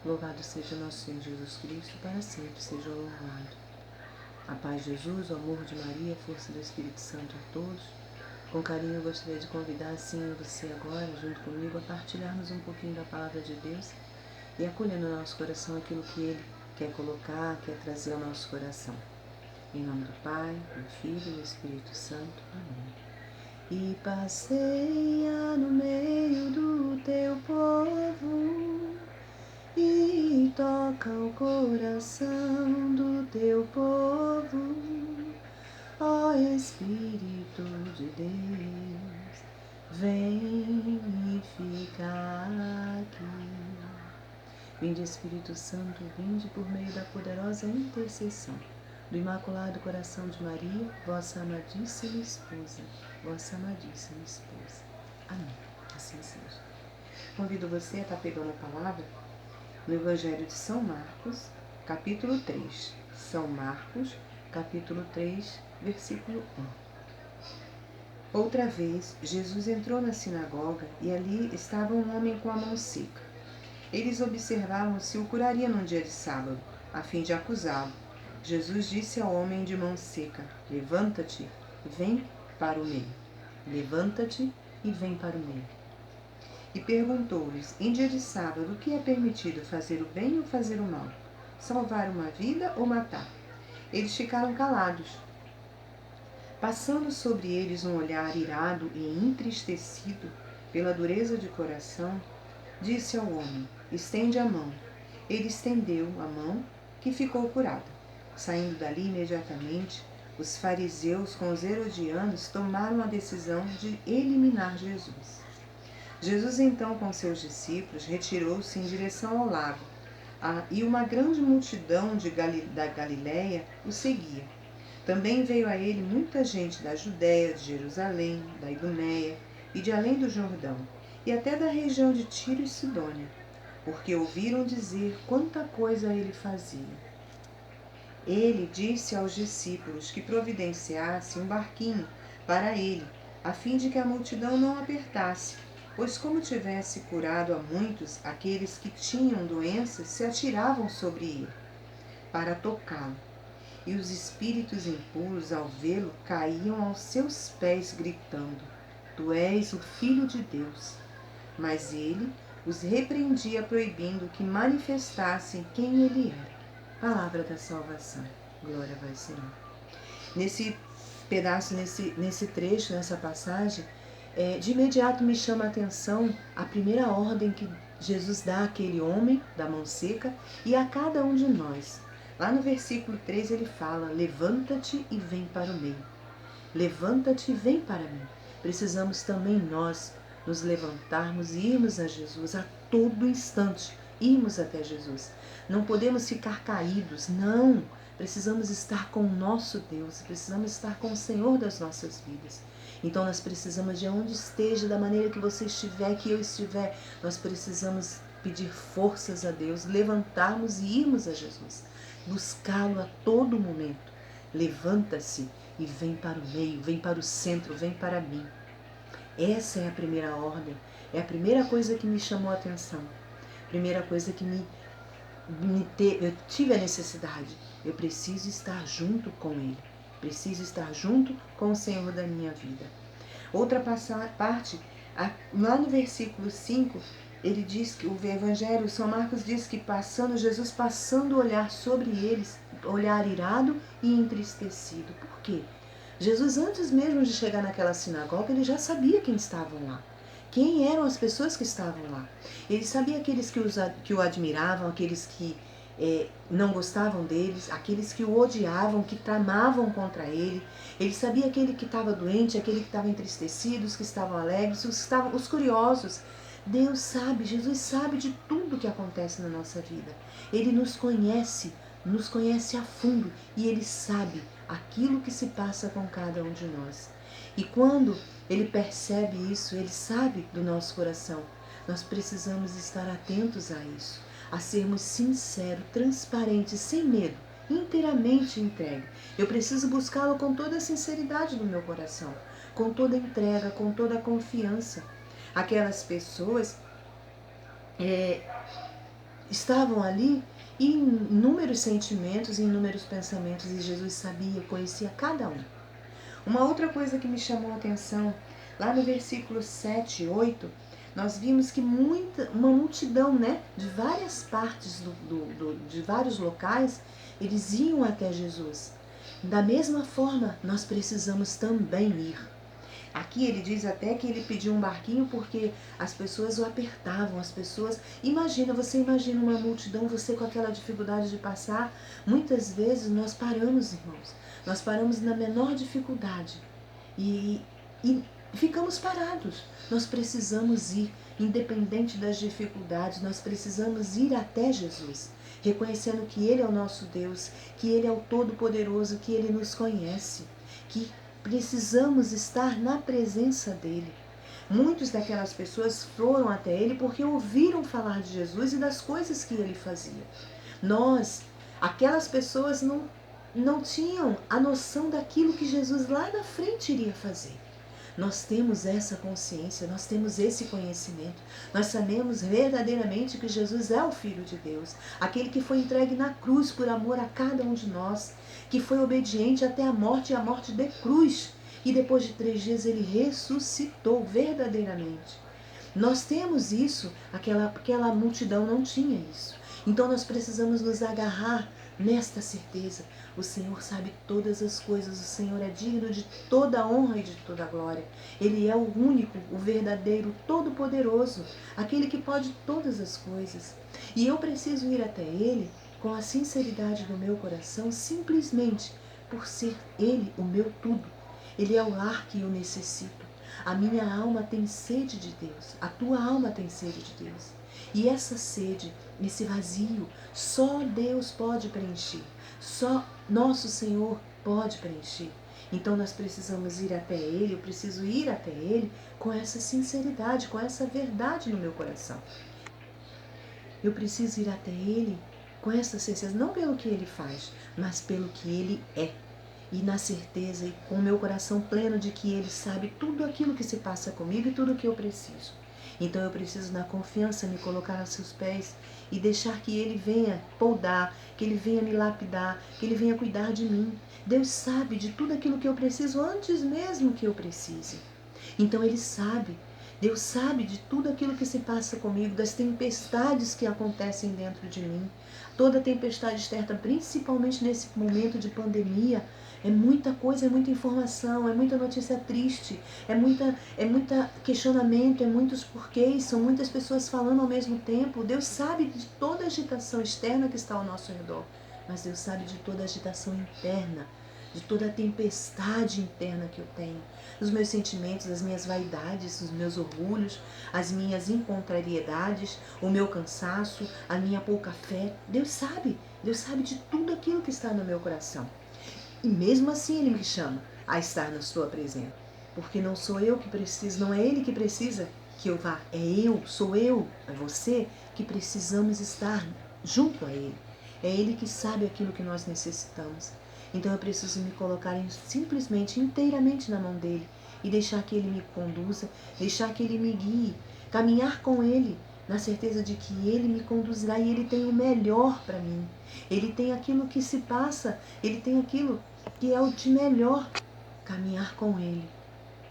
Louvado seja nosso Senhor Jesus Cristo, para sempre seja louvado. A paz de Jesus, o amor de Maria, a força do Espírito Santo a todos. Com carinho eu gostaria de convidar assim você agora, junto comigo, a partilharmos um pouquinho da Palavra de Deus e acolher no nosso coração aquilo que Ele quer colocar, quer trazer ao nosso coração. Em nome do Pai, do Filho e do Espírito Santo. Amém. E passeia no meio do teu povo e toca o coração do teu povo, ó Espírito de Deus, vem e fica aqui. Vinde Espírito Santo, vinde por meio da poderosa intercessão do Imaculado Coração de Maria, vossa amadíssima esposa, vossa amadíssima esposa. Amém. Assim seja. Convido você a estar pegando a palavra no Evangelho de São Marcos, capítulo 3. São Marcos, capítulo 3, versículo 1. Outra vez, Jesus entrou na sinagoga e ali estava um homem com a mão seca. Eles observavam se o curaria num dia de sábado, a fim de acusá-lo. Jesus disse ao homem de mão seca: levanta-te e vem para o meio. Levanta-te e vem para o meio. E perguntou-lhes: em dia de sábado, o que é permitido, fazer o bem ou fazer o mal? Salvar uma vida ou matar? Eles ficaram calados. Passando sobre eles um olhar irado e entristecido pela dureza de coração, disse ao homem: estende a mão. Ele estendeu a mão, que ficou curada. Saindo dali imediatamente, os fariseus com os herodianos tomaram a decisão de eliminar Jesus. Jesus então com seus discípulos retirou-se em direção ao lago, e uma grande multidão da Galiléia o seguia. Também veio a ele muita gente da Judéia, de Jerusalém, da Idumeia e de além do Jordão, e até da região de Tiro e Sidônia, porque ouviram dizer quanta coisa ele fazia. Ele disse aos discípulos que providenciasse um barquinho para ele, a fim de que a multidão não apertasse, pois como tivesse curado a muitos, aqueles que tinham doenças se atiravam sobre ele, para tocá-lo. E os espíritos impuros, ao vê-lo, caíam aos seus pés, gritando: Tu és o Filho de Deus. Mas ele os repreendia, proibindo que manifestassem quem ele era. Palavra da salvação. Glória vai Senhor. Nesse pedaço, nesse trecho, nessa passagem, de imediato me chama a atenção a primeira ordem que Jesus dá àquele homem da mão seca e a cada um de nós. Lá no versículo 3 ele fala: levanta-te e vem para o meio. Levanta-te e vem para mim. Precisamos também nós nos levantarmos e irmos a Jesus a todo instante. Irmos até Jesus. Não podemos ficar caídos, não. Precisamos estar com o nosso Deus, precisamos estar com o Senhor das nossas vidas. Então nós precisamos, de onde esteja, da maneira que você estiver, que eu estiver, nós precisamos pedir forças a Deus, levantarmos e irmos a Jesus, buscá-lo a todo momento. Levanta-se e vem para o meio, vem para o centro, vem para mim. Essa é a primeira ordem, é a primeira coisa que me chamou a atenção. Primeira coisa que eu tive a necessidade. Eu preciso estar junto com Ele. Preciso estar junto com o Senhor da minha vida. Outra parte, lá no versículo 5, ele diz que o Evangelho, São Marcos diz que Jesus passando o olhar sobre eles, olhar irado e entristecido. Por quê? Jesus, antes mesmo de chegar naquela sinagoga, ele já sabia quem estavam lá. Quem eram as pessoas que estavam lá? Ele sabia aqueles que o admiravam, aqueles que não gostavam deles, aqueles que o odiavam, que tramavam contra ele. Ele sabia aquele que estava doente, aquele que estava entristecido, os que estavam alegres, os curiosos. Deus sabe, Jesus sabe de tudo que acontece na nossa vida. Ele nos conhece a fundo e Ele sabe aquilo que se passa com cada um de nós. E quando Ele percebe isso, Ele sabe do nosso coração, nós precisamos estar atentos a isso, a sermos sinceros, transparentes, sem medo, inteiramente entregue. Eu preciso buscá-lo com toda a sinceridade do meu coração, com toda a entrega, com toda a confiança. Aquelas pessoas estavam ali inúmeros sentimentos, inúmeros pensamentos, e Jesus sabia, conhecia cada um. Uma outra coisa que me chamou a atenção, lá no versículo 7 e 8, nós vimos que uma multidão, né, de várias partes, de vários locais, eles iam até Jesus. Da mesma forma, nós precisamos também ir. Aqui ele diz até que ele pediu um barquinho porque as pessoas o apertavam, as pessoas... você imagina uma multidão, você com aquela dificuldade de passar. Muitas vezes nós paramos, irmãos. Nós paramos na menor dificuldade e ficamos parados. Nós precisamos ir, independente das dificuldades, nós precisamos ir até Jesus, reconhecendo que Ele é o nosso Deus, que Ele é o Todo-Poderoso, que Ele nos conhece, que precisamos estar na presença dEle. Muitas daquelas pessoas foram até Ele porque ouviram falar de Jesus e das coisas que Ele fazia. Aquelas pessoas não tinham a noção daquilo que Jesus lá na frente iria fazer. Nós temos essa consciência, nós temos esse conhecimento. Nós sabemos verdadeiramente que Jesus é o Filho de Deus, aquele que foi entregue na cruz por amor a cada um de nós, que foi obediente até a morte e a morte de cruz. E depois de 3 dias ele ressuscitou verdadeiramente. Nós temos isso, aquela multidão não tinha isso. Então nós precisamos nos agarrar nesta certeza. O Senhor sabe todas as coisas, o Senhor é digno de toda a honra e de toda a glória. Ele é o único, o verdadeiro, todo-poderoso, aquele que pode todas as coisas. E eu preciso ir até Ele com a sinceridade do meu coração, simplesmente por ser Ele o meu tudo. Ele é o ar que eu necessito. A minha alma tem sede de Deus, a tua alma tem sede de Deus. E essa sede, esse vazio, só Deus pode preencher. Só nosso Senhor pode preencher. Então nós precisamos ir até Ele, eu preciso ir até Ele com essa sinceridade, com essa verdade no meu coração. Eu preciso ir até Ele com essa certeza, não pelo que Ele faz, mas pelo que Ele é. E na certeza e com o meu coração pleno de que Ele sabe tudo aquilo que se passa comigo e tudo o que eu preciso. Então eu preciso, na confiança, me colocar aos seus pés e deixar que Ele venha poldar, que Ele venha me lapidar, que Ele venha cuidar de mim. Deus sabe de tudo aquilo que eu preciso antes mesmo que eu precise. Então Ele sabe. Deus sabe de tudo aquilo que se passa comigo, das tempestades que acontecem dentro de mim. Toda tempestade externa, principalmente nesse momento de pandemia, é muita coisa, é muita informação, é muita notícia triste, é muita questionamento, é muitos porquês, são muitas pessoas falando ao mesmo tempo. Deus sabe de toda a agitação externa que está ao nosso redor, mas Deus sabe de toda a agitação interna, de toda a tempestade interna que eu tenho, dos meus sentimentos, das minhas vaidades, dos meus orgulhos, as minhas incontrariedades, o meu cansaço, a minha pouca fé. Deus sabe de tudo aquilo que está no meu coração. E mesmo assim Ele me chama a estar na sua presença. Porque não sou eu que preciso, não é Ele que precisa que eu vá. Sou eu, é você que precisamos estar junto a Ele. É Ele que sabe aquilo que nós necessitamos. Então eu preciso me colocar simplesmente, inteiramente na mão dEle e deixar que Ele me conduza, deixar que Ele me guie, caminhar com Ele, na certeza de que Ele me conduzirá e Ele tem o melhor para mim. Ele tem aquilo que se passa, Ele tem aquilo que é o de melhor. Caminhar com Ele,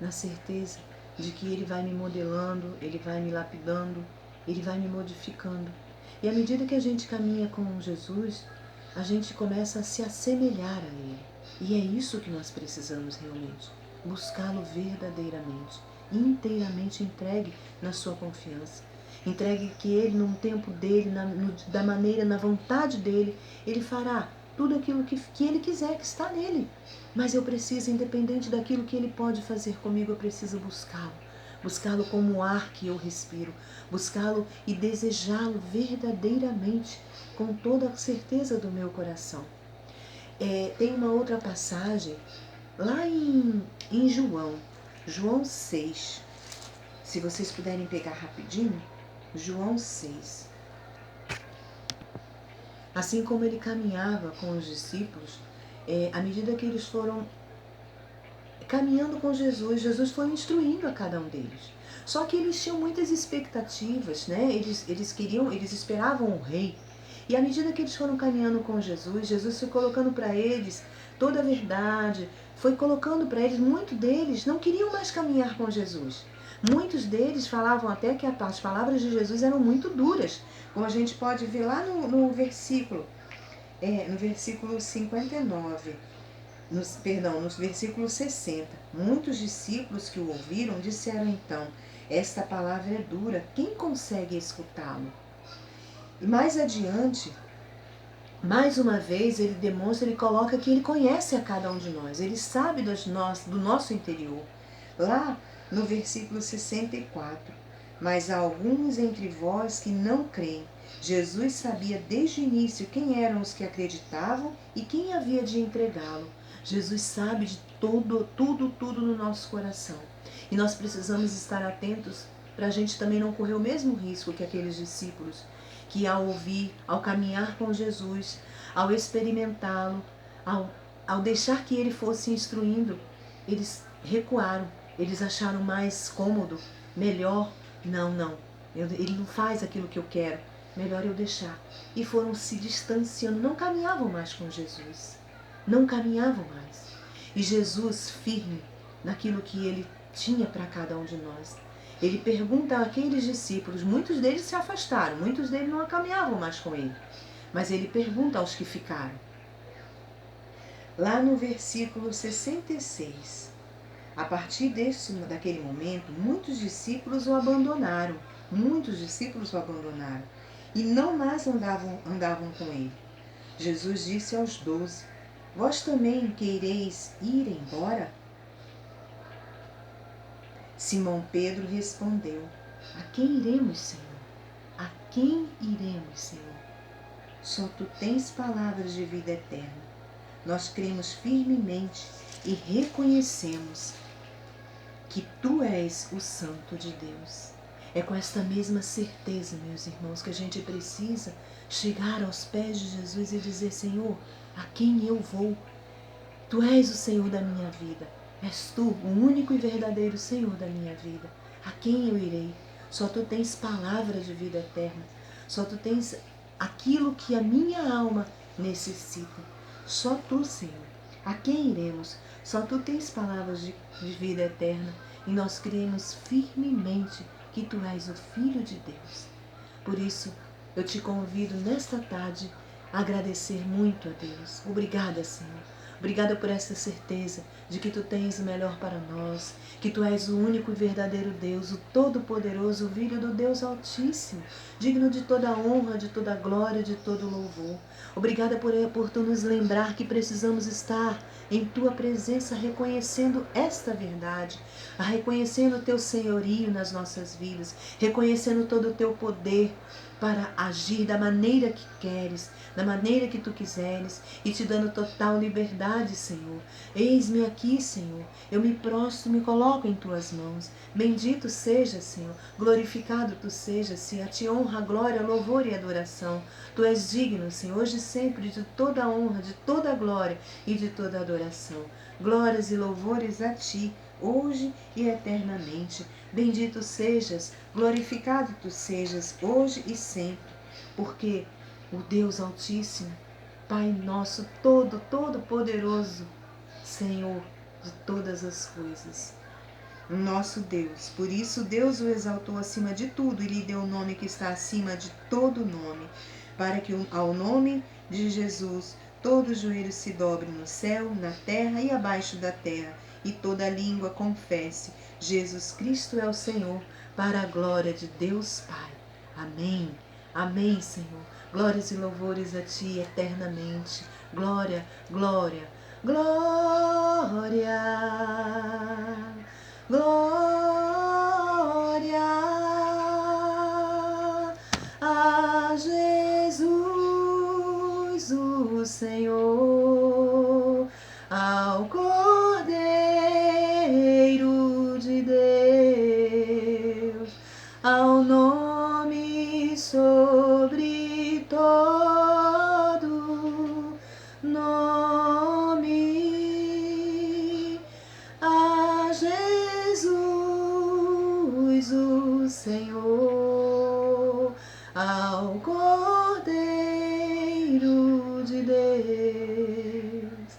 na certeza de que Ele vai me modelando, Ele vai me lapidando, Ele vai me modificando. E à medida que a gente caminha com Jesus, a gente começa a se assemelhar a Ele. E é isso que nós precisamos realmente, buscá-lo verdadeiramente, inteiramente entregue na sua confiança. Entregue que Ele, no tempo dEle, da maneira, na vontade dEle, Ele fará tudo aquilo que Ele quiser, que está nele. Mas eu preciso, independente daquilo que Ele pode fazer comigo, eu preciso buscá-lo. Buscá-lo como o ar que eu respiro. Buscá-lo e desejá-lo verdadeiramente, com toda a certeza do meu coração. Tem uma outra passagem, lá em João 6. Se vocês puderem pegar rapidinho, João 6. Assim como Ele caminhava com os discípulos, à medida que eles foram caminhando com Jesus. Jesus foi instruindo a cada um deles. Só que eles tinham muitas expectativas, né? Eles esperavam o rei. E à medida que eles foram caminhando com Jesus, Jesus foi colocando para eles toda a verdade, foi colocando para eles, muitos deles não queriam mais caminhar com Jesus. Muitos deles falavam até que as palavras de Jesus eram muito duras, como a gente pode ver lá no versículo 59, no versículo 60. Muitos discípulos que o ouviram disseram então: esta palavra é dura, quem consegue escutá-lo? E mais adiante, mais uma vez, ele demonstra, ele coloca que ele conhece a cada um de nós, ele sabe do nosso interior. Lá no versículo 64, mas há alguns entre vós que não creem. Jesus sabia desde o início quem eram os que acreditavam e quem havia de entregá-lo. Jesus sabe de tudo no nosso coração. E nós precisamos estar atentos para a gente também não correr o mesmo risco que aqueles discípulos, que ao ouvir, ao caminhar com Jesus, ao experimentá-lo, ao deixar que ele fosse instruindo, eles recuaram, eles acharam mais cômodo, melhor, não, ele não faz aquilo que eu quero, melhor eu deixar. E foram se distanciando, não caminhavam mais com Jesus, não caminhavam mais. E Jesus, firme naquilo que ele tinha para cada um de nós, ele pergunta àqueles discípulos, muitos deles se afastaram, muitos deles não caminhavam mais com ele, mas ele pergunta aos que ficaram. Lá no versículo 66, a partir daquele momento, muitos discípulos o abandonaram, e não mais andavam com ele. Jesus disse aos 12, vós também quereis ir embora? Simão Pedro respondeu, a quem iremos, Senhor? A quem iremos, Senhor? Só tu tens palavras de vida eterna. Nós cremos firmemente e reconhecemos que tu és o Santo de Deus. É com esta mesma certeza, meus irmãos, que a gente precisa chegar aos pés de Jesus e dizer, Senhor, a quem eu vou? Tu és o Senhor da minha vida. És tu o único e verdadeiro Senhor da minha vida. A quem eu irei? Só tu tens palavra de vida eterna. Só tu tens aquilo que a minha alma necessita. Só tu, Senhor. A quem iremos? Só tu tens palavras de vida eterna. E nós cremos firmemente que tu és o Filho de Deus. Por isso, eu te convido nesta tarde a agradecer muito a Deus. Obrigada, Senhor. Obrigada por esta certeza de que tu tens o melhor para nós, que tu és o único e verdadeiro Deus, o Todo-Poderoso, o Filho do Deus Altíssimo, digno de toda honra, de toda glória, de todo louvor. Obrigada por tu nos lembrar que precisamos estar em tua presença, reconhecendo esta verdade, reconhecendo o teu senhorio nas nossas vidas, reconhecendo todo o teu poder para agir da maneira que queres, da maneira que tu quiseres, e te dando total liberdade, Senhor. Eis-me aqui, Senhor. Eu me prostro, me coloco em tuas mãos. Bendito seja, Senhor. Glorificado tu sejas-se. A ti honra, glória, louvor e adoração. Tu és digno, Senhor, hoje e sempre, de toda honra, de toda glória e de toda adoração. Glórias e louvores a ti, hoje e eternamente. Bendito sejas, glorificado tu sejas, hoje e sempre, porque o Deus Altíssimo, Pai nosso, todo-poderoso, Senhor de todas as coisas, nosso Deus. Por isso Deus o exaltou acima de tudo e lhe deu o nome que está acima de todo nome, para que ao nome de Jesus todo joelho se dobre no céu, na terra e abaixo da terra, e toda língua confesse: Jesus Cristo é o Senhor, para a glória de Deus Pai. Amém. Amém, Senhor. Glórias e louvores a ti eternamente. Glória, glória, glória, glória a Jesus, o Senhor, ao Cordeiro de Deus, ao nome sobre todo nome, de Deus,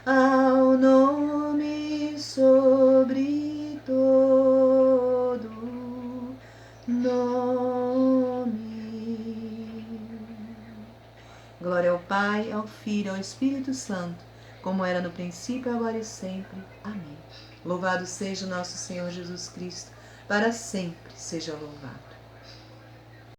ao nome sobre todo nome. Glória ao Pai, ao Filho e ao Espírito Santo, como era no princípio, agora e sempre. Amém. Louvado seja o nosso Senhor Jesus Cristo, para sempre seja louvado.